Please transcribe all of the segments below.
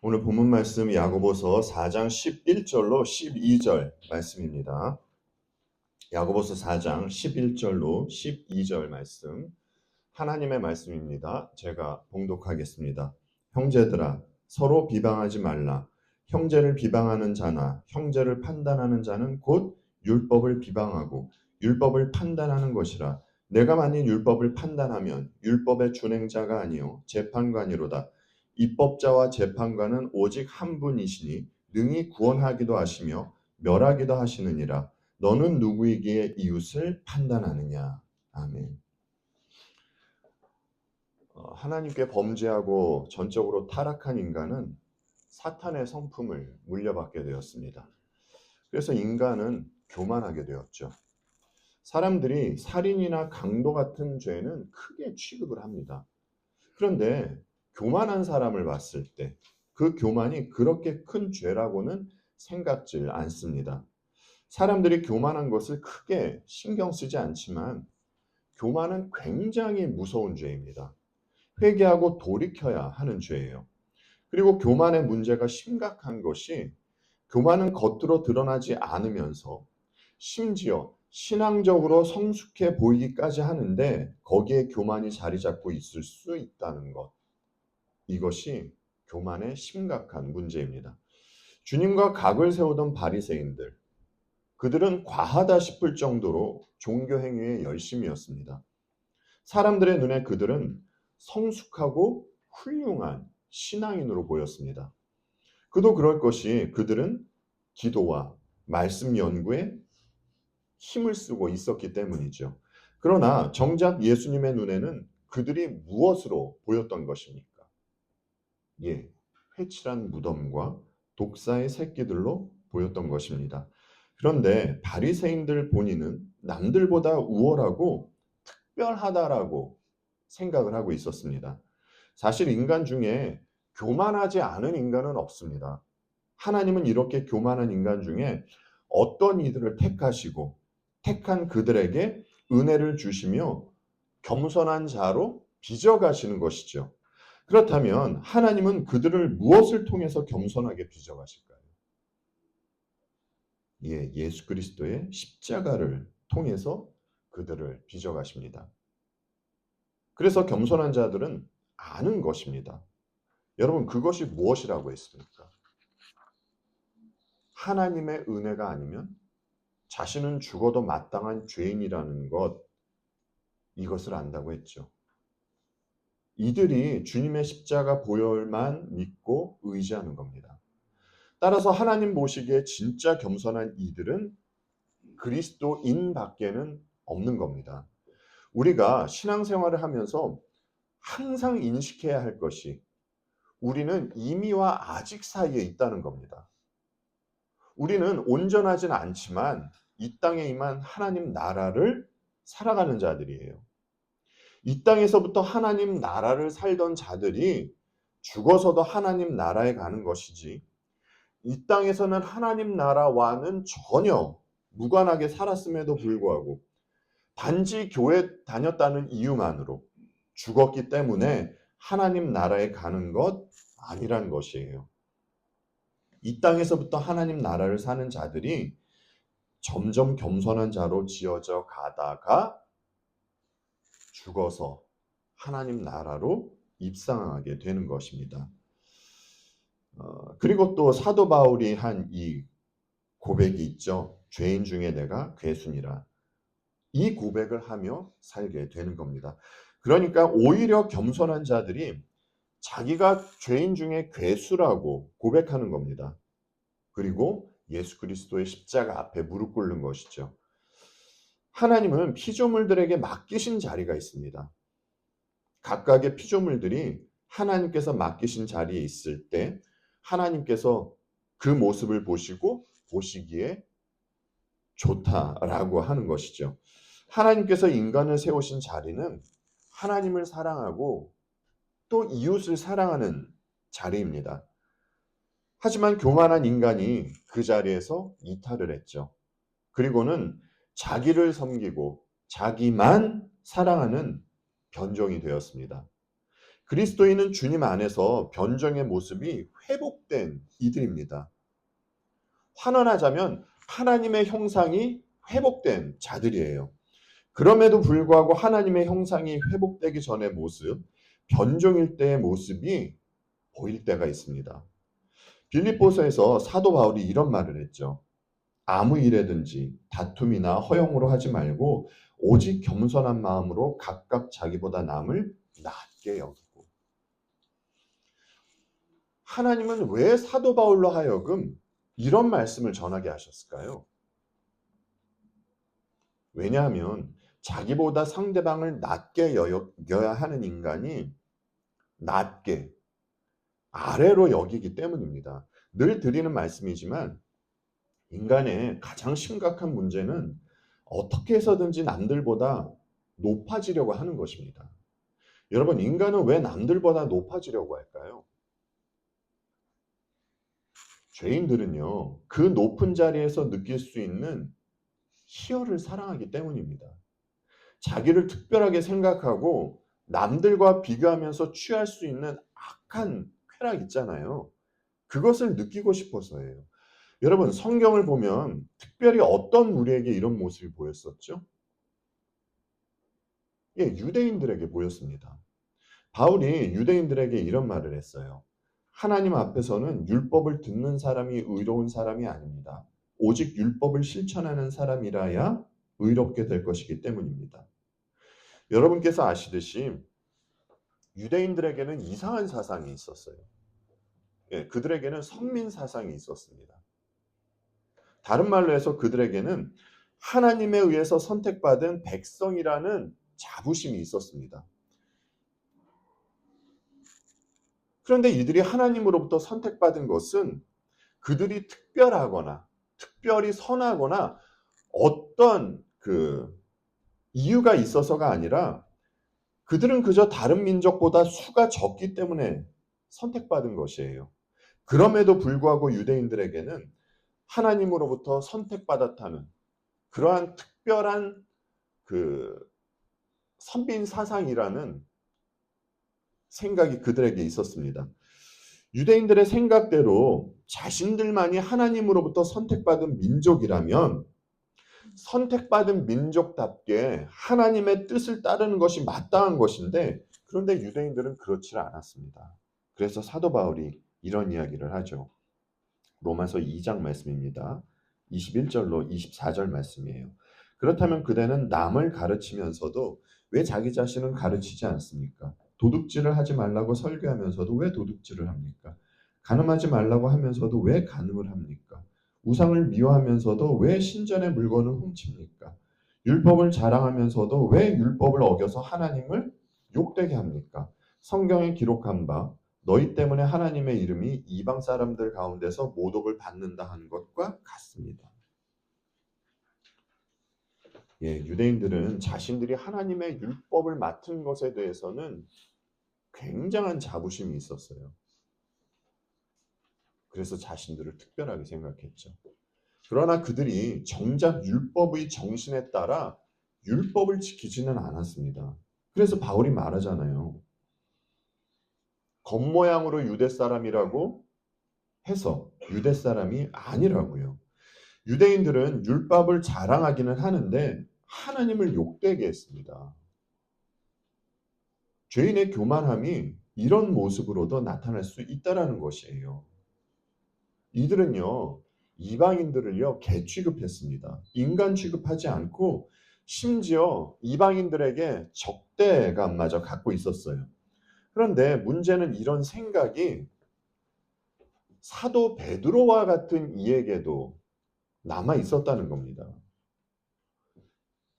오늘 본문 말씀 야고보서 4장 11절로 12절 말씀입니다. 야고보서 4장 11절로 12절 말씀, 하나님의 말씀입니다. 제가 봉독하겠습니다. 형제들아, 서로 비방하지 말라. 형제를 비방하는 자나 형제를 판단하는 자는 곧 율법을 비방하고 율법을 판단하는 것이라. 내가 만일 율법을 판단하면 율법의 준행자가 아니요 재판관이로다. 입법자와 재판관은 오직 한 분이시니 능히 구원하기도 하시며 멸하기도 하시느니라. 너는 누구이기에 이웃을 판단하느냐. 아멘. 하나님께 범죄하고 전적으로 타락한 인간은 사탄의 성품을 물려받게 되었습니다. 그래서 인간은 교만하게 되었죠. 사람들이 살인이나 강도 같은 죄는 크게 취급을 합니다. 그런데 교만한 사람을 봤을 때 그 교만이 그렇게 큰 죄라고는 생각질 않습니다. 사람들이 교만한 것을 크게 신경 쓰지 않지만 교만은 굉장히 무서운 죄입니다. 회개하고 돌이켜야 하는 죄예요. 그리고 교만의 문제가 심각한 것이 교만은 겉으로 드러나지 않으면서 심지어 신앙적으로 성숙해 보이기까지 하는데 거기에 교만이 자리 잡고 있을 수 있다는 것. 이것이 교만의 심각한 문제입니다. 주님과 각을 세우던 바리새인들, 그들은 과하다 싶을 정도로 종교 행위에 열심이었습니다. 사람들의 눈에 그들은 성숙하고 훌륭한 신앙인으로 보였습니다. 그도 그럴 것이 그들은 기도와 말씀 연구에 힘을 쓰고 있었기 때문이죠. 그러나 정작 예수님의 눈에는 그들이 무엇으로 보였던 것입니까? 예, 회칠한 무덤과 독사의 새끼들로 보였던 것입니다. 그런데 바리새인들 본인은 남들보다 우월하고 특별하다라고 생각을 하고 있었습니다. 사실 인간 중에 교만하지 않은 인간은 없습니다. 하나님은 이렇게 교만한 인간 중에 어떤 이들을 택하시고 택한 그들에게 은혜를 주시며 겸손한 자로 빚어가시는 것이죠. 그렇다면 하나님은 그들을 무엇을 통해서 겸손하게 빚어가실까요? 예, 예수 그리스도의 십자가를 통해서 그들을 빚어가십니다. 그래서 겸손한 자들은 아는 것입니다. 여러분, 그것이 무엇이라고 했습니까? 하나님의 은혜가 아니면 자신은 죽어도 마땅한 죄인이라는 것, 이것을 안다고 했죠. 이들이 주님의 십자가 보혈만 믿고 의지하는 겁니다. 따라서 하나님 보시기에 진짜 겸손한 이들은 그리스도인 밖에는 없는 겁니다. 우리가 신앙생활을 하면서 항상 인식해야 할 것이 우리는 이미와 아직 사이에 있다는 겁니다. 우리는 온전하진 않지만 이 땅에 임한 하나님 나라를 살아가는 자들이에요. 이 땅에서부터 하나님 나라를 살던 자들이 죽어서도 하나님 나라에 가는 것이지, 이 땅에서는 하나님 나라와는 전혀 무관하게 살았음에도 불구하고 단지 교회 다녔다는 이유만으로 죽었기 때문에 하나님 나라에 가는 것 아니란 것이에요. 이 땅에서부터 하나님 나라를 사는 자들이 점점 겸손한 자로 지어져 가다가 죽어서 하나님 나라로 입상하게 되는 것입니다. 그리고 또 사도 바울이 한 이 고백이 있죠. 죄인 중에 내가 괴순이라. 이 고백을 하며 살게 되는 겁니다. 그러니까 오히려 겸손한 자들이 자기가 죄인 중에 괴수라고 고백하는 겁니다. 그리고 예수 그리스도의 십자가 앞에 무릎 꿇는 것이죠. 하나님은 피조물들에게 맡기신 자리가 있습니다. 각각의 피조물들이 하나님께서 맡기신 자리에 있을 때 하나님께서 그 모습을 보시기에 좋다라고 하는 것이죠. 하나님께서 인간을 세우신 자리는 하나님을 사랑하고 또 이웃을 사랑하는 자리입니다. 하지만 교만한 인간이 그 자리에서 이탈을 했죠. 그리고는 자기를 섬기고 자기만 사랑하는 변종이 되었습니다. 그리스도인은 주님 안에서 변정의 모습이 회복된 이들입니다. 환원하자면 하나님의 형상이 회복된 자들이에요. 그럼에도 불구하고 하나님의 형상이 회복되기 전의 모습, 변종일 때의 모습이 보일 때가 있습니다. 빌립보서에서 사도 바울이 이런 말을 했죠. 아무 일에든지 다툼이나 허용으로 하지 말고 오직 겸손한 마음으로 각각 자기보다 남을 낮게 여기고. 하나님은 왜 사도 바울로 하여금 이런 말씀을 전하게 하셨을까요? 왜냐하면 자기보다 상대방을 낮게 여겨야 하는 인간이 낮게 아래로 여기기 때문입니다. 늘 드리는 말씀이지만 인간의 가장 심각한 문제는 어떻게 해서든지 남들보다 높아지려고 하는 것입니다. 여러분, 인간은 왜 남들보다 높아지려고 할까요? 죄인들은요, 그 높은 자리에서 느낄 수 있는 희열을 사랑하기 때문입니다. 자기를 특별하게 생각하고 남들과 비교하면서 취할 수 있는 악한 쾌락 있잖아요. 그것을 느끼고 싶어서예요. 여러분, 성경을 보면 특별히 어떤 우리에게 이런 모습이 보였었죠? 예, 유대인들에게 보였습니다. 바울이 유대인들에게 이런 말을 했어요. 하나님 앞에서는 율법을 듣는 사람이 의로운 사람이 아닙니다. 오직 율법을 실천하는 사람이라야 의롭게 될 것이기 때문입니다. 여러분께서 아시듯이 유대인들에게는 이상한 사상이 있었어요. 예, 그들에게는 선민 사상이 있었습니다. 다른 말로 해서 그들에게는 하나님에 의해서 선택받은 백성이라는 자부심이 있었습니다. 그런데 이들이 하나님으로부터 선택받은 것은 그들이 특별하거나 특별히 선하거나 어떤 이유가 있어서가 아니라 그들은 그저 다른 민족보다 수가 적기 때문에 선택받은 것이에요. 그럼에도 불구하고 유대인들에게는 하나님으로부터 선택받았다는 그러한 특별한 그 선빈 사상이라는 생각이 그들에게 있었습니다. 유대인들의 생각대로 자신들만이 하나님으로부터 선택받은 민족이라면 선택받은 민족답게 하나님의 뜻을 따르는 것이 마땅한 것인데 그런데 유대인들은 그렇지 않았습니다. 그래서 사도 바울이 이런 이야기를 하죠. 로마서 2장 말씀입니다. 21절로 24절 말씀이에요. 그렇다면 그대는 남을 가르치면서도 왜 자기 자신은 가르치지 않습니까? 도둑질을 하지 말라고 설교하면서도 왜 도둑질을 합니까? 간음하지 말라고 하면서도 왜 간음을 합니까? 우상을 미워하면서도 왜 신전의 물건을 훔칩니까? 율법을 자랑하면서도 왜 율법을 어겨서 하나님을 욕되게 합니까? 성경에 기록한 바 너희 때문에 하나님의 이름이 이방 사람들 가운데서 모독을 받는다 하는 것과 같습니다. 예, 유대인들은 자신들이 하나님의 율법을 맡은 것에 대해서는 굉장한 자부심이 있었어요. 그래서 자신들을 특별하게 생각했죠. 그러나 그들이 정작 율법의 정신에 따라 율법을 지키지는 않았습니다. 그래서 바울이 말하잖아요. 겉모양으로 유대 사람이라고 해서 유대 사람이 아니라고요. 유대인들은 율법을 자랑하기는 하는데 하나님을 욕되게 했습니다. 죄인의 교만함이 이런 모습으로도 나타날 수 있다라는 것이에요. 이들은요, 이방인들을요, 개 취급했습니다. 인간 취급하지 않고 심지어 이방인들에게 적대감마저 갖고 있었어요. 그런데 문제는 이런 생각이 사도 베드로와 같은 이에게도 남아 있었다는 겁니다.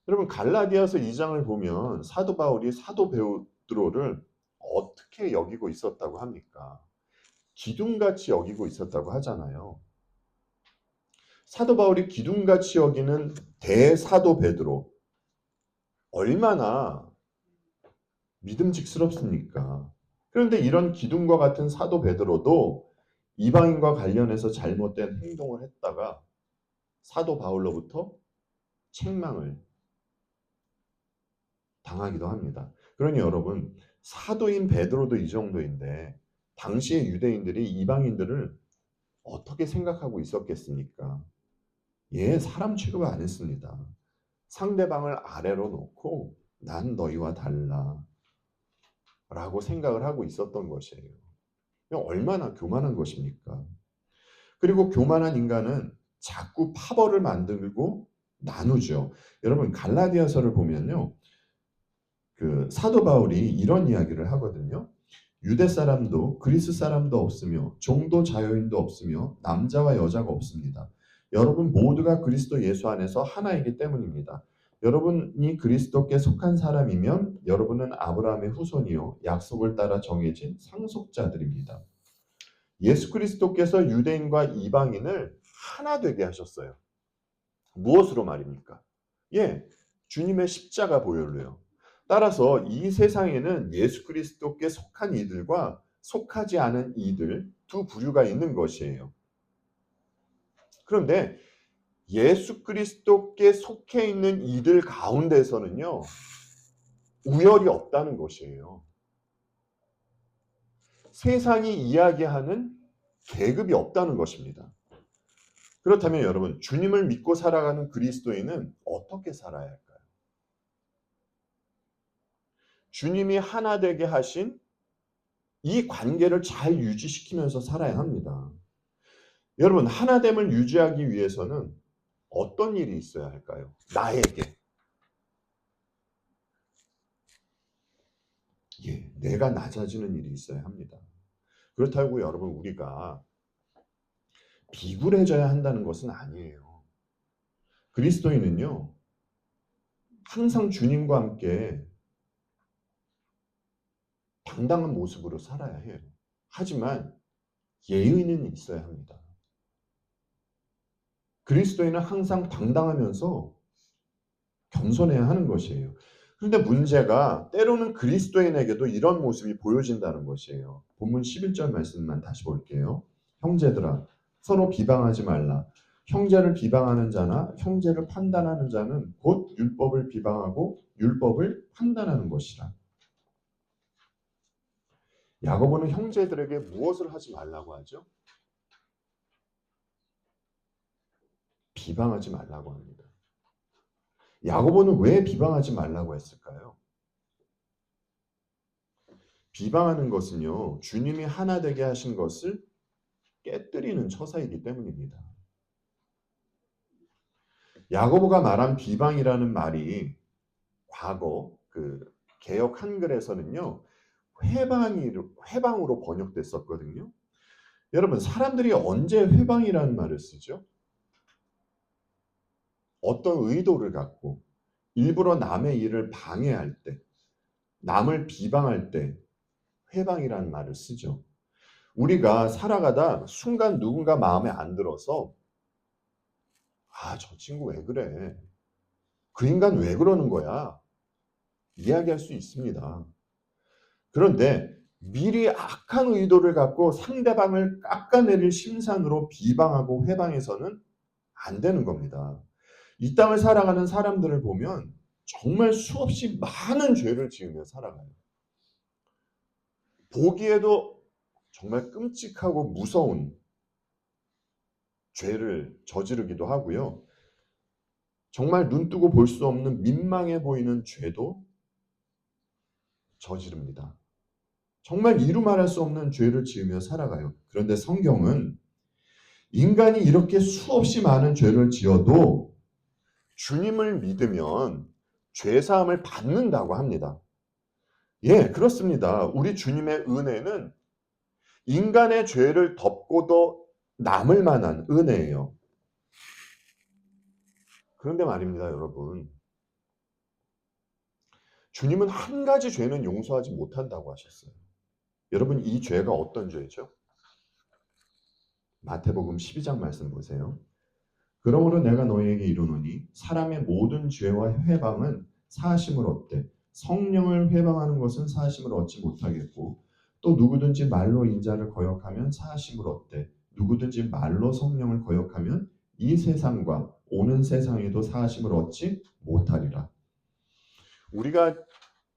여러분 갈라디아서 2장을 보면 사도 바울이 사도 베드로를 어떻게 여기고 있었다고 합니까? 기둥같이 여기고 있었다고 하잖아요. 사도 바울이 기둥같이 여기는 대사도 베드로 얼마나 믿음직스럽습니까? 그런데 이런 기둥과 같은 사도 베드로도 이방인과 관련해서 잘못된 행동을 했다가 사도 바울로부터 책망을 당하기도 합니다. 그러니 여러분 사도인 베드로도 이 정도인데 당시의 유대인들이 이방인들을 어떻게 생각하고 있었겠습니까? 사람 취급을 안 했습니다. 상대방을 아래로 놓고 난 너희와 달라 라고 생각을 하고 있었던 것이에요. 얼마나 교만한 것입니까? 그리고 교만한 인간은 자꾸 파벌을 만들고 나누죠. 여러분 갈라디아서를 보면요. 그 사도 바울이 이런 이야기를 하거든요. 유대 사람도 그리스 사람도 없으며 종도 자유인도 없으며 남자와 여자가 없습니다. 여러분 모두가 그리스도 예수 안에서 하나이기 때문입니다. 여러분이 그리스도께 속한 사람이면 여러분은 아브라함의 후손이요 약속을 따라 정해진 상속자들입니다. 예수 그리스도께서 유대인과 이방인을 하나 되게 하셨어요. 무엇으로 말입니까? 주님의 십자가 보혈로요. 따라서 이 세상에는 예수 그리스도께 속한 이들과 속하지 않은 이들 두 부류가 있는 것이에요. 그런데 예수 그리스도께 속해 있는 이들 가운데서는요. 우열이 없다는 것이에요. 세상이 이야기하는 계급이 없다는 것입니다. 그렇다면 여러분, 주님을 믿고 살아가는 그리스도인은 어떻게 살아야 할까요? 주님이 하나 되게 하신 이 관계를 잘 유지시키면서 살아야 합니다. 여러분, 하나됨을 유지하기 위해서는 어떤 일이 있어야 할까요? 나에게. 내가 낮아지는 일이 있어야 합니다. 그렇다고 여러분, 우리가 비굴해져야 한다는 것은 아니에요. 그리스도인은요, 항상 주님과 함께 당당한 모습으로 살아야 해요. 하지만 예의는 있어야 합니다. 그리스도인은 항상 당당하면서 겸손해야 하는 것이에요. 그런데 문제가 때로는 그리스도인에게도 이런 모습이 보여진다는 것이에요. 본문 11절 말씀만 다시 볼게요. 형제들아 서로 비방하지 말라. 형제를 비방하는 자나 형제를 판단하는 자는 곧 율법을 비방하고 율법을 판단하는 것이라. 야고보는 형제들에게 무엇을 하지 말라고 하죠? 비방하지 말라고 합니다. 야고보는 왜 비방하지 말라고 했을까요? 비방하는 것은요, 주님이 하나 되게 하신 것을 깨뜨리는 처사이기 때문입니다. 야고보가 말한 비방이라는 말이 과거 그 개역 한글에서는요, 회방으로 번역됐었거든요. 여러분, 사람들이 언제 회방이라는 말을 쓰죠? 어떤 의도를 갖고 일부러 남의 일을 방해할 때, 남을 비방할 때 회방이라는 말을 쓰죠. 우리가 살아가다 순간 누군가 마음에 안 들어서 저 친구 왜 그래? 그 인간 왜 그러는 거야? 이야기할 수 있습니다. 그런데 미리 악한 의도를 갖고 상대방을 깎아내릴 심산으로 비방하고 회방해서는 안 되는 겁니다. 이 땅을 살아가는 사람들을 보면 정말 수없이 많은 죄를 지으며 살아가요. 보기에도 정말 끔찍하고 무서운 죄를 저지르기도 하고요. 정말 눈뜨고 볼 수 없는 민망해 보이는 죄도 저지릅니다. 정말 이루 말할 수 없는 죄를 지으며 살아가요. 그런데 성경은 인간이 이렇게 수없이 많은 죄를 지어도 주님을 믿으면 죄사함을 받는다고 합니다. 그렇습니다. 우리 주님의 은혜는 인간의 죄를 덮고도 남을 만한 은혜예요. 그런데 말입니다, 여러분. 주님은 한 가지 죄는 용서하지 못한다고 하셨어요. 여러분, 이 죄가 어떤 죄죠? 마태복음 12장 말씀 보세요. 그러므로 내가 너희에게 이르노니 사람의 모든 죄와 회방은 사하심을 얻되 성령을 회방하는 것은 사하심을 얻지 못하겠고 또 누구든지 말로 인자를 거역하면 사하심을 얻되 누구든지 말로 성령을 거역하면 이 세상과 오는 세상에도 사하심을 얻지 못하리라. 우리가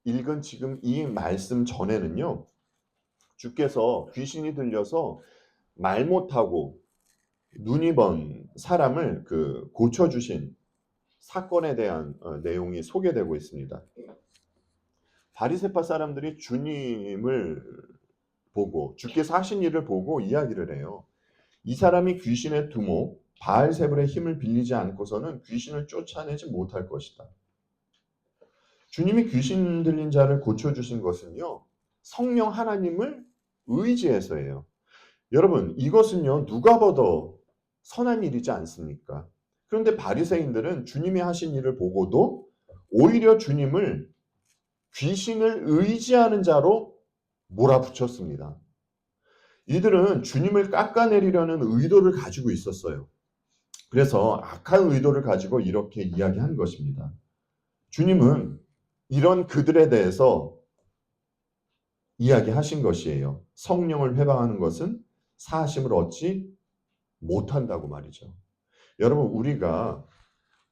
읽은 지금 이 말씀 전에는요. 주께서 귀신이 들려서 말 못하고 눈이 먼 사람을 고쳐 주신 사건에 대한 내용이 소개되고 있습니다. 바리새파 사람들이 주님을 보고 주께서 하신 일을 보고 이야기를 해요. 이 사람이 귀신의 두목 바알세불의 힘을 빌리지 않고서는 귀신을 쫓아내지 못할 것이다. 주님이 귀신 들린 자를 고쳐주신 것은요. 성령 하나님을 의지해서예요. 여러분 이것은요. 누가 봐도 선한 일이지 않습니까? 그런데 바리새인들은 주님이 하신 일을 보고도 오히려 주님을 귀신을 의지하는 자로 몰아붙였습니다. 이들은 주님을 깎아내리려는 의도를 가지고 있었어요. 그래서 악한 의도를 가지고 이렇게 이야기한 것입니다. 주님은 이런 그들에 대해서 이야기하신 것이에요. 성령을 회방하는 것은 사하심을 얻지 못한다고 말이죠. 여러분 우리가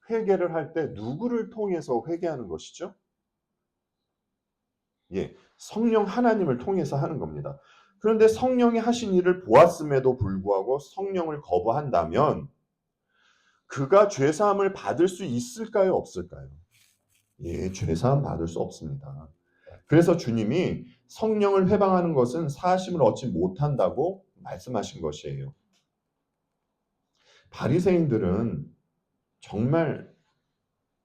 회개를 할 때 누구를 통해서 회개하는 것이죠? 예, 성령 하나님을 통해서 하는 겁니다. 그런데 성령이 하신 일을 보았음에도 불구하고 성령을 거부한다면 그가 죄사함을 받을 수 있을까요? 없을까요? 예, 죄사함 받을 수 없습니다. 그래서 주님이 성령을 회방하는 것은 사하심을 얻지 못한다고 말씀하신 것이에요. 바리새인들은 정말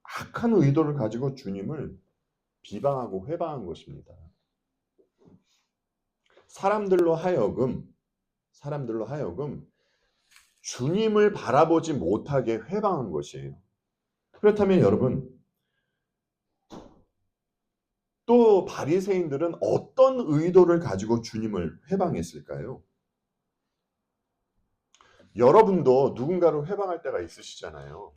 악한 의도를 가지고 주님을 비방하고 회방한 것입니다. 사람들로 하여금 주님을 바라보지 못하게 회방한 것이에요. 그렇다면 여러분 또 바리새인들은 어떤 의도를 가지고 주님을 회방했을까요? 여러분도 누군가를 회방할 때가 있으시잖아요.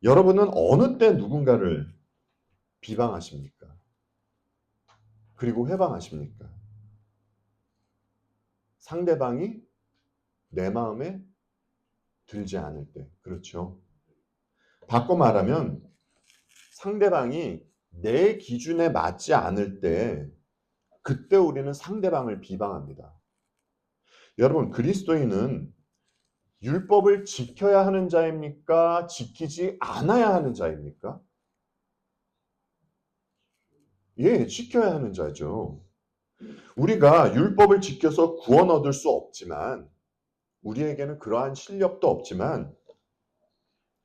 여러분은 어느 때 누군가를 비방하십니까? 그리고 회방하십니까? 상대방이 내 마음에 들지 않을 때. 그렇죠. 바꿔 말하면 상대방이 내 기준에 맞지 않을 때 그때 우리는 상대방을 비방합니다. 여러분 그리스도인은 율법을 지켜야 하는 자입니까? 지키지 않아야 하는 자입니까? 예, 지켜야 하는 자죠. 우리가 율법을 지켜서 구원 얻을 수 없지만 우리에게는 그러한 실력도 없지만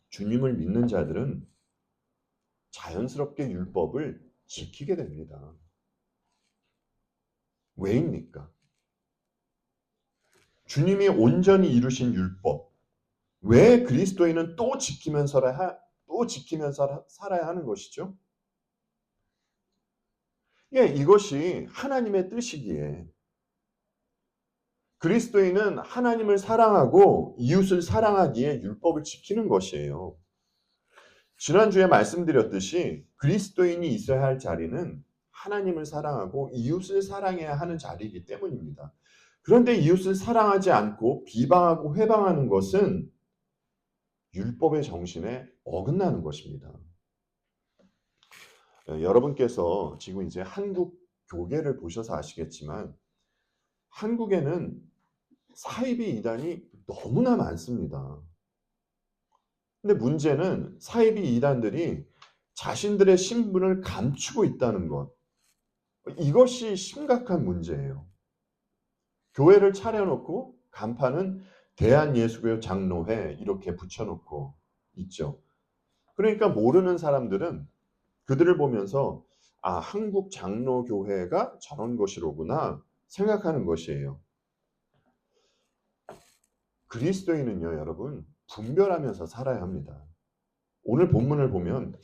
주님을 믿는 자들은 자연스럽게 율법을 지키게 됩니다. 왜입니까? 주님이 온전히 이루신 율법, 왜 그리스도인은 또 지키면서 살아야 하는 것이죠? 예, 이것이 하나님의 뜻이기에 그리스도인은 하나님을 사랑하고 이웃을 사랑하기에 율법을 지키는 것이에요. 지난주에 말씀드렸듯이 그리스도인이 있어야 할 자리는 하나님을 사랑하고 이웃을 사랑해야 하는 자리이기 때문입니다. 그런데 이웃을 사랑하지 않고 비방하고 회방하는 것은 율법의 정신에 어긋나는 것입니다. 여러분께서 지금 이제 한국 교계를 보셔서 아시겠지만 한국에는 사이비 이단이 너무나 많습니다. 근데 문제는 사이비 이단들이 자신들의 신분을 감추고 있다는 것. 이것이 심각한 문제예요. 교회를 차려놓고 간판은 대한예수교회 장로회 이렇게 붙여놓고 있죠. 그러니까 모르는 사람들은 그들을 보면서 아, 한국 장로교회가 저런 것이로구나 생각하는 것이에요. 그리스도인은요, 여러분, 분별하면서 살아야 합니다. 오늘 본문을 보면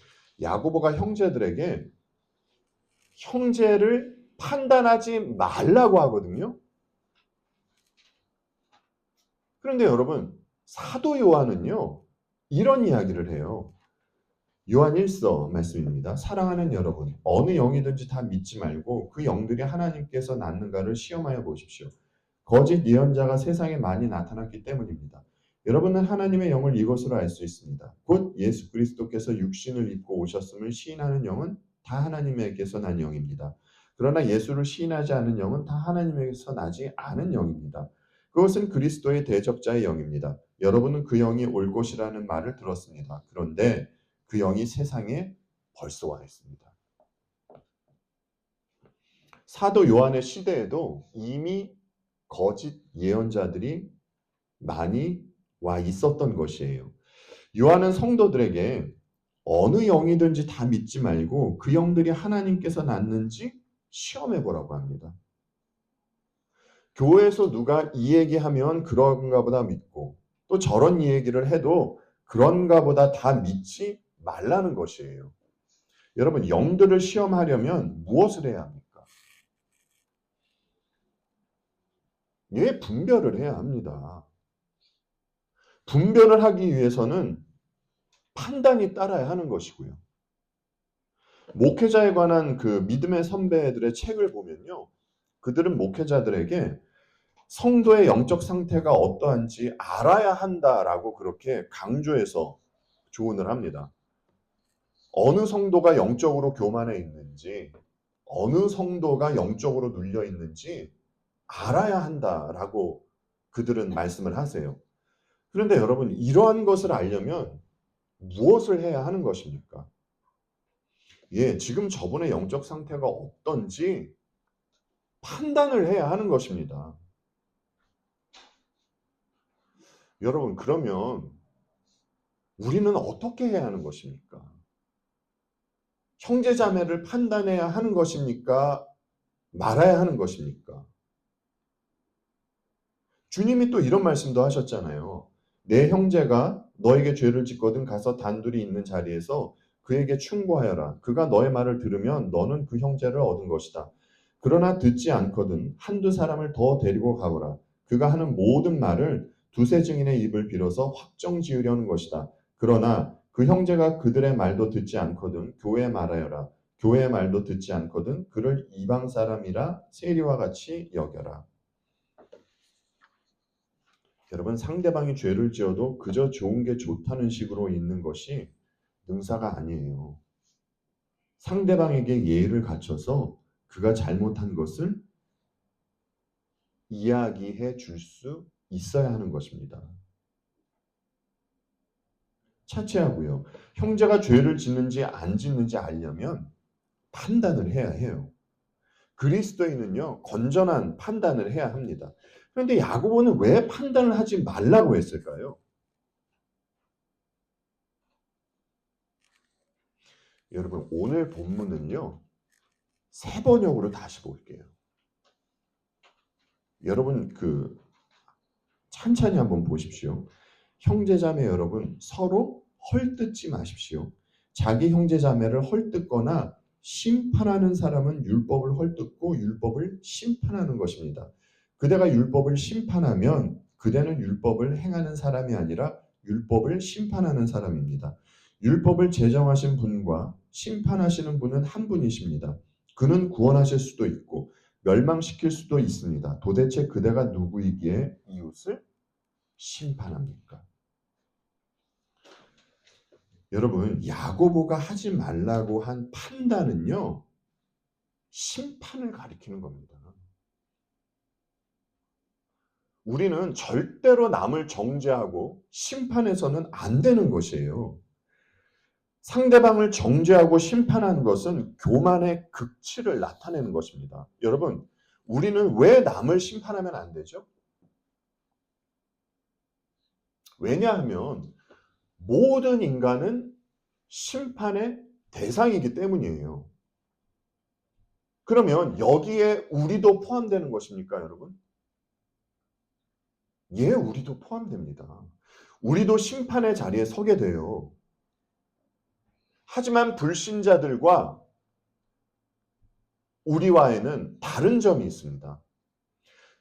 야고보가 형제들에게 형제를 판단하지 말라고 하거든요. 그런데 여러분, 사도 요한은요, 이런 이야기를 해요. 요한 1서 말씀입니다. 사랑하는 여러분, 어느 영이든지 다 믿지 말고 그 영들이 하나님께서 낳는가를 시험하여 보십시오. 거짓 예언자가 세상에 많이 나타났기 때문입니다. 여러분은 하나님의 영을 이것으로 알 수 있습니다. 곧 예수 그리스도께서 육신을 입고 오셨음을 시인하는 영은 다 하나님에게서 난 영입니다. 그러나 예수를 시인하지 않은 영은 다 하나님에게서 나지 않은 영입니다. 그것은 그리스도의 대적자의 영입니다. 여러분은 그 영이 올 것이라는 말을 들었습니다. 그런데 그 영이 세상에 벌써 와 있습니다. 사도 요한의 시대에도 이미 거짓 예언자들이 많이 와 있었던 것이에요. 요한은 성도들에게 어느 영이든지 다 믿지 말고 그 영들이 하나님께서 낳는지 시험해 보라고 합니다. 교회에서 누가 이 얘기하면 그런가 보다 믿고 또 저런 얘기를 해도 그런가 보다 다 믿지 말라는 것이에요. 여러분, 영들을 시험하려면 무엇을 해야 합니까? 예, 분별을 해야 합니다. 분별을 하기 위해서는 판단이 따라야 하는 것이고요. 목회자에 관한 그 믿음의 선배들의 책을 보면요. 그들은 목회자들에게 성도의 영적 상태가 어떠한지 알아야 한다라고 그렇게 강조해서 조언을 합니다. 어느 성도가 영적으로 교만해 있는지, 어느 성도가 영적으로 눌려 있는지 알아야 한다라고 그들은 말씀을 하세요. 그런데 여러분, 이러한 것을 알려면 무엇을 해야 하는 것입니까? 예, 지금 저분의 영적 상태가 어떤지 판단을 해야 하는 것입니다. 여러분, 그러면 우리는 어떻게 해야 하는 것입니까? 형제자매를 판단해야 하는 것입니까? 말아야 하는 것입니까? 주님이 또 이런 말씀도 하셨잖아요. 내 형제가 너에게 죄를 짓거든 가서 단둘이 있는 자리에서 그에게 충고하여라. 그가 너의 말을 들으면 너는 그 형제를 얻은 것이다. 그러나 듣지 않거든 한두 사람을 더 데리고 가거라. 그가 하는 모든 말을 두세 증인의 입을 빌어서 확정 지으려는 것이다. 그러나 그 형제가 그들의 말도 듣지 않거든 교회에 말하여라. 교회의 말도 듣지 않거든 그를 이방 사람이라 세리와 같이 여겨라. 여러분, 상대방이 죄를 지어도 그저 좋은 게 좋다는 식으로 있는 것이 능사가 아니에요. 상대방에게 예의를 갖춰서 그가 잘못한 것을 이야기해 줄 수 있어야 하는 것입니다. 차치하고요. 형제가 죄를 짓는지 안 짓는지 알려면 판단을 해야 해요. 그리스도인은요, 건전한 판단을 해야 합니다. 그런데 야고보는 왜 판단을 하지 말라고 했을까요? 여러분, 오늘 본문은요, 세 번역으로 다시 볼게요. 여러분, 찬찬히 한번 보십시오. 형제자매 여러분, 서로 헐뜯지 마십시오. 자기 형제자매를 헐뜯거나 심판하는 사람은 율법을 헐뜯고 율법을 심판하는 것입니다. 그대가 율법을 심판하면 그대는 율법을 행하는 사람이 아니라 율법을 심판하는 사람입니다. 율법을 제정하신 분과 심판하시는 분은 한 분이십니다. 그는 구원하실 수도 있고 멸망시킬 수도 있습니다. 도대체 그대가 누구이기에 이웃을 심판합니까? 여러분, 야고보가 하지 말라고 한 판단은요, 심판을 가리키는 겁니다. 우리는 절대로 남을 정죄하고 심판해서는 안 되는 것이에요. 상대방을 정죄하고 심판하는 것은 교만의 극치를 나타내는 것입니다. 여러분, 우리는 왜 남을 심판하면 안 되죠? 왜냐하면 모든 인간은 심판의 대상이기 때문이에요. 그러면 여기에 우리도 포함되는 것입니까, 여러분? 예, 우리도 포함됩니다. 우리도 심판의 자리에 서게 돼요. 하지만 불신자들과 우리와에는 다른 점이 있습니다.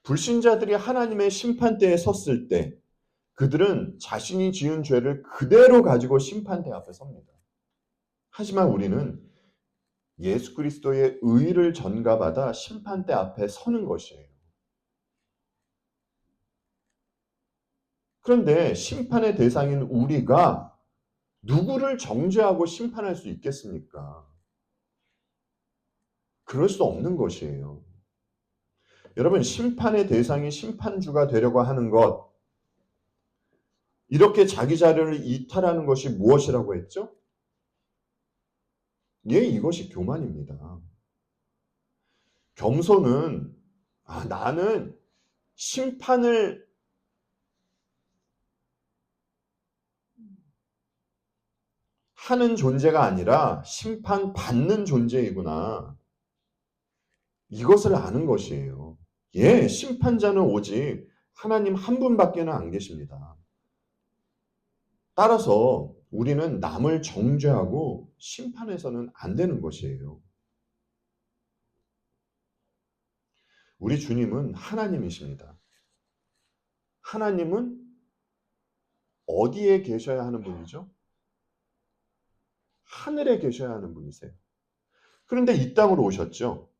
불신자들이 하나님의 심판대에 섰을 때 그들은 자신이 지은 죄를 그대로 가지고 심판대 앞에 섭니다. 하지만 우리는 예수 그리스도의 의를 전가받아 심판대 앞에 서는 것이에요. 그런데 심판의 대상인 우리가 누구를 정죄하고 심판할 수 있겠습니까? 그럴 수 없는 것이에요. 여러분, 심판의 대상이 심판주가 되려고 하는 것, 이렇게 자기 자료를 이탈하는 것이 무엇이라고 했죠? 예, 이것이 교만입니다. 겸손은 나는 심판을 하는 존재가 아니라 심판받는 존재이구나. 이것을 아는 것이에요. 예, 심판자는 오직 하나님 한 분밖에는 안 계십니다. 따라서 우리는 남을 정죄하고 심판해서는 안 되는 것이에요. 우리 주님은 하나님이십니다. 하나님은 어디에 계셔야 하는 분이죠? 하늘에 계셔야 하는 분이세요. 그런데 이 땅으로 오셨죠.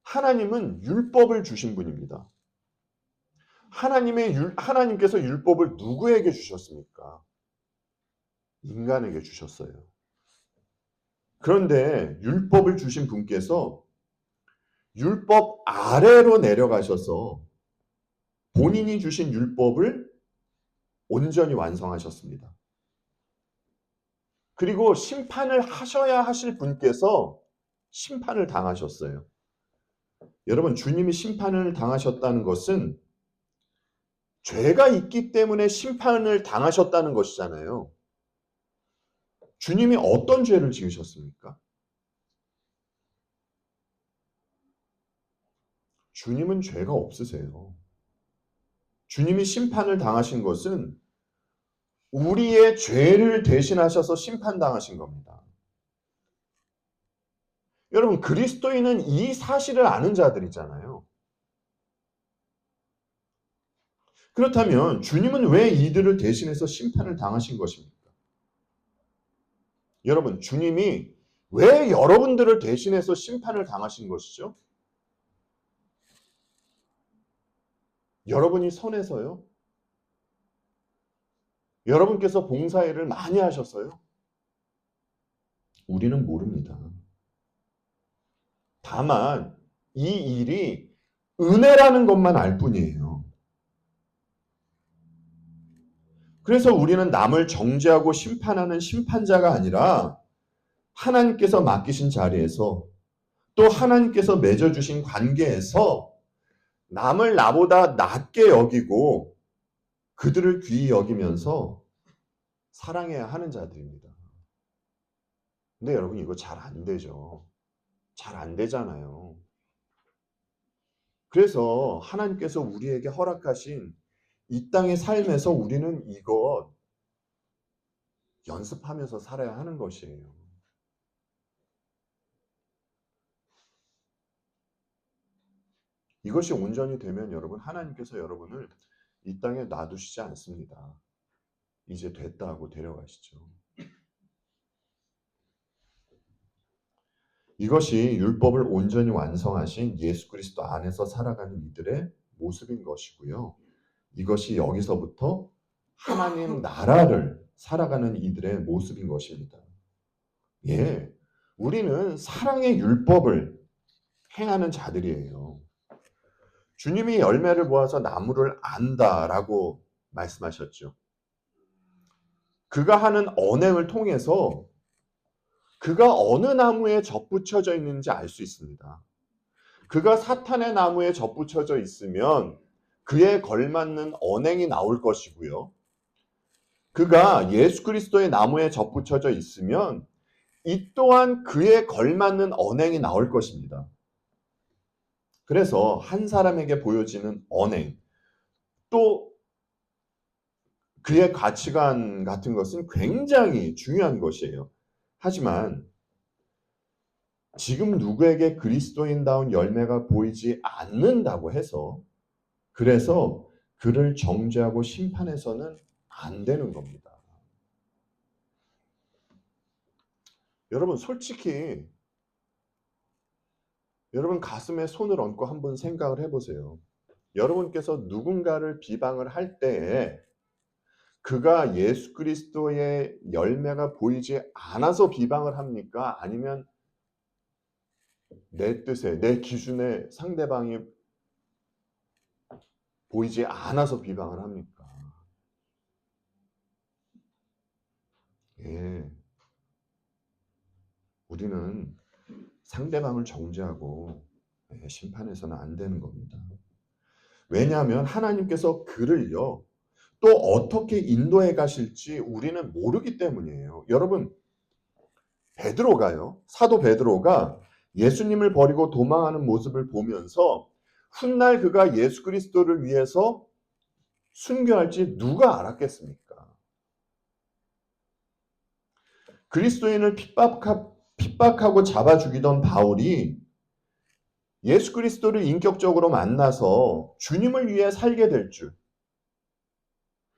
하나님은 율법을 주신 분입니다. 하나님께서 율법을 누구에게 주셨습니까? 인간에게 주셨어요. 그런데 율법을 주신 분께서 율법 아래로 내려가셔서 본인이 주신 율법을 온전히 완성하셨습니다. 그리고 심판을 하셔야 하실 분께서 심판을 당하셨어요. 여러분, 주님이 심판을 당하셨다는 것은 죄가 있기 때문에 심판을 당하셨다는 것이잖아요. 주님이 어떤 죄를 지으셨습니까? 주님은 죄가 없으세요. 주님이 심판을 당하신 것은 우리의 죄를 대신하셔서 심판당하신 겁니다. 여러분, 그리스도인은 이 사실을 아는 자들이잖아요. 그렇다면 주님은 왜 이들을 대신해서 심판을 당하신 것입니까? 여러분, 주님이 왜 여러분들을 대신해서 심판을 당하신 것이죠? 여러분이 선해서요? 여러분께서 봉사일을 많이 하셨어요? 우리는 모릅니다. 다만 이 일이 은혜라는 것만 알 뿐이에요. 그래서 우리는 남을 정죄하고 심판하는 심판자가 아니라 하나님께서 맡기신 자리에서 또 하나님께서 맺어주신 관계에서 남을 나보다 낮게 여기고 그들을 귀히 여기면서 사랑해야 하는 자들입니다. 근데 여러분, 이거 잘 안 되죠. 잘 안 되잖아요. 그래서 하나님께서 우리에게 허락하신 이 땅의 삶에서 우리는 이것 연습하면서 살아야 하는 것이에요. 이것이 온전히 되면 여러분, 하나님께서 여러분을 이 땅에 놔두시지 않습니다. 이제 됐다 하고 데려가시죠. 이것이 율법을 온전히 완성하신 예수 그리스도 안에서 살아가는 이들의 모습인 것이고요. 이것이 여기서부터 하나님 나라를 살아가는 이들의 모습인 것입니다. 예, 우리는 사랑의 율법을 행하는 자들이에요. 주님이 열매를 보아서 나무를 안다라고 말씀하셨죠. 그가 하는 언행을 통해서 그가 어느 나무에 접붙여져 있는지 알 수 있습니다. 그가 사탄의 나무에 접붙여져 있으면 그에 걸맞는 언행이 나올 것이고요. 그가 예수 그리스도의 나무에 접붙여져 있으면 이 또한 그에 걸맞는 언행이 나올 것입니다. 그래서 한 사람에게 보여지는 언행, 또 그의 가치관 같은 것은 굉장히 중요한 것이에요. 하지만 지금 누구에게 그리스도인다운 열매가 보이지 않는다고 해서 그래서 그를 정죄하고 심판해서는 안 되는 겁니다. 여러분, 솔직히 여러분 가슴에 손을 얹고 한번 생각을 해보세요. 여러분께서 누군가를 비방을 할 때에 그가 예수 그리스도의 열매가 보이지 않아서 비방을 합니까? 아니면 내 뜻에, 내 기준에 상대방이 보이지 않아서 비방을 합니까? 예. 우리는 상대방을 정죄하고 심판해서는 안 되는 겁니다. 왜냐하면 하나님께서 그를요, 또 어떻게 인도해 가실지 우리는 모르기 때문이에요. 여러분, 베드로가요, 사도 베드로가 예수님을 버리고 도망하는 모습을 보면서 훗날 그가 예수 그리스도를 위해서 순교할지 누가 알았겠습니까? 그리스도인을 핍박하고 잡아 죽이던 바울이 예수 그리스도를 인격적으로 만나서 주님을 위해 살게 될 줄,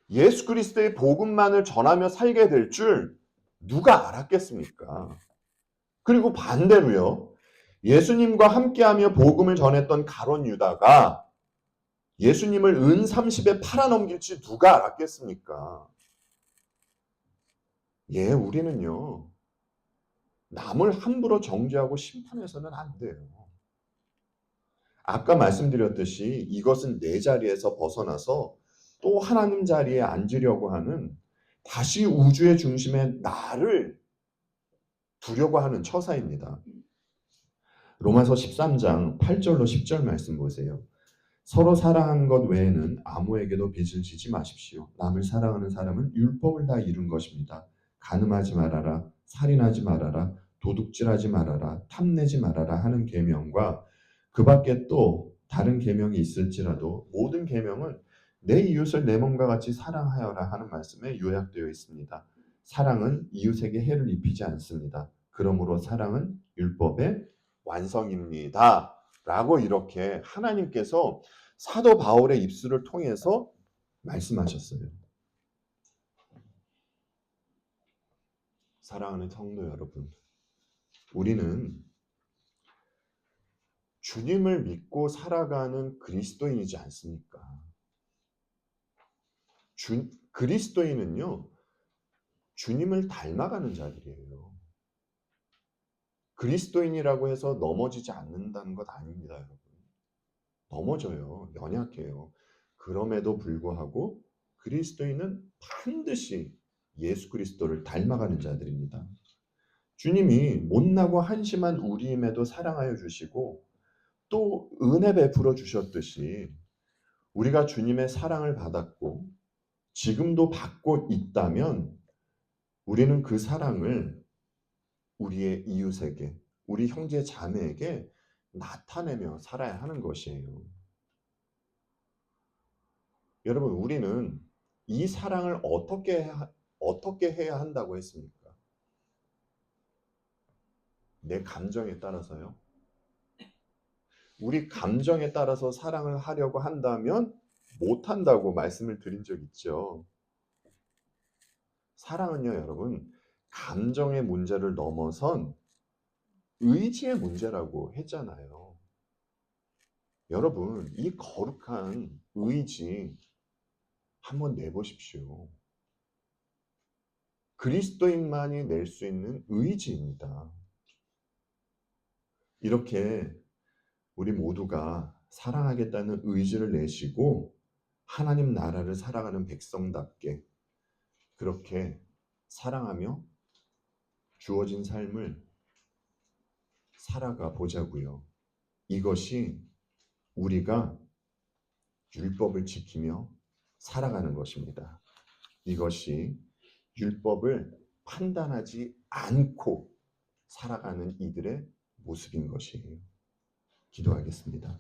예수 그리스도의 복음만을 전하며 살게 될 줄 누가 알았겠습니까? 그리고 반대로요, 예수님과 함께하며 복음을 전했던 가룟 유다가 예수님을 은 30에 팔아넘길지 누가 알았겠습니까? 예, 우리는요, 남을 함부로 정죄하고 심판해서는 안 돼요. 아까 말씀드렸듯이 이것은 내 자리에서 벗어나서 또 하나님 자리에 앉으려고 하는, 다시 우주의 중심에 나를 두려고 하는 처사입니다. 로마서 13장 8절로 10절 말씀 보세요. 서로 사랑하는 것 외에는 아무에게도 빚을 지지 마십시오. 남을 사랑하는 사람은 율법을 다 이룬 것입니다. 간음하지 말아라, 살인하지 말아라, 도둑질하지 말아라, 탐내지 말아라 하는 계명과 그 밖에 또 다른 계명이 있을지라도 모든 계명은 내 이웃을 내 몸과 같이 사랑하여라 하는 말씀에 요약되어 있습니다. 사랑은 이웃에게 해를 입히지 않습니다. 그러므로 사랑은 율법의 완성입니다. 라고 이렇게 하나님께서 사도 바울의 입술을 통해서 말씀하셨어요. 사랑하는 성도 여러분, 우리는 주님을 믿고 살아가는 그리스도인이지 않습니까? 그리스도인은요, 주님을 닮아가는 자들이에요. 그리스도인이라고 해서 넘어지지 않는다는 것 아닙니다, 여러분. 넘어져요. 연약해요. 그럼에도 불구하고 그리스도인은 반드시 예수 그리스도를 닮아가는 자들입니다. 주님이 못나고 한심한 우리임에도 사랑하여 주시고 또 은혜 베풀어 주셨듯이 우리가 주님의 사랑을 받았고 지금도 받고 있다면 우리는 그 사랑을 우리의 이웃에게, 우리 형제 자매에게 나타내며 살아야 하는 것이에요. 여러분, 우리는 이 사랑을 어떻게 해야 한다고 했습니까? 내 감정에 따라서요. 우리 감정에 따라서 사랑을 하려고 한다면 못한다고 말씀을 드린 적 있죠. 사랑은요, 여러분, 감정의 문제를 넘어선 의지의 문제라고 했잖아요. 여러분, 이 거룩한 의지 한번 내보십시오. 그리스도인만이 낼 수 있는 의지입니다. 이렇게 우리 모두가 사랑하겠다는 의지를 내시고 하나님 나라를 살아가는 백성답게 그렇게 사랑하며 주어진 삶을 살아가 보자고요. 이것이 우리가 율법을 지키며 살아가는 것입니다. 이것이 율법을 판단하지 않고 살아가는 이들의 모습인 것이에요. 기도하겠습니다.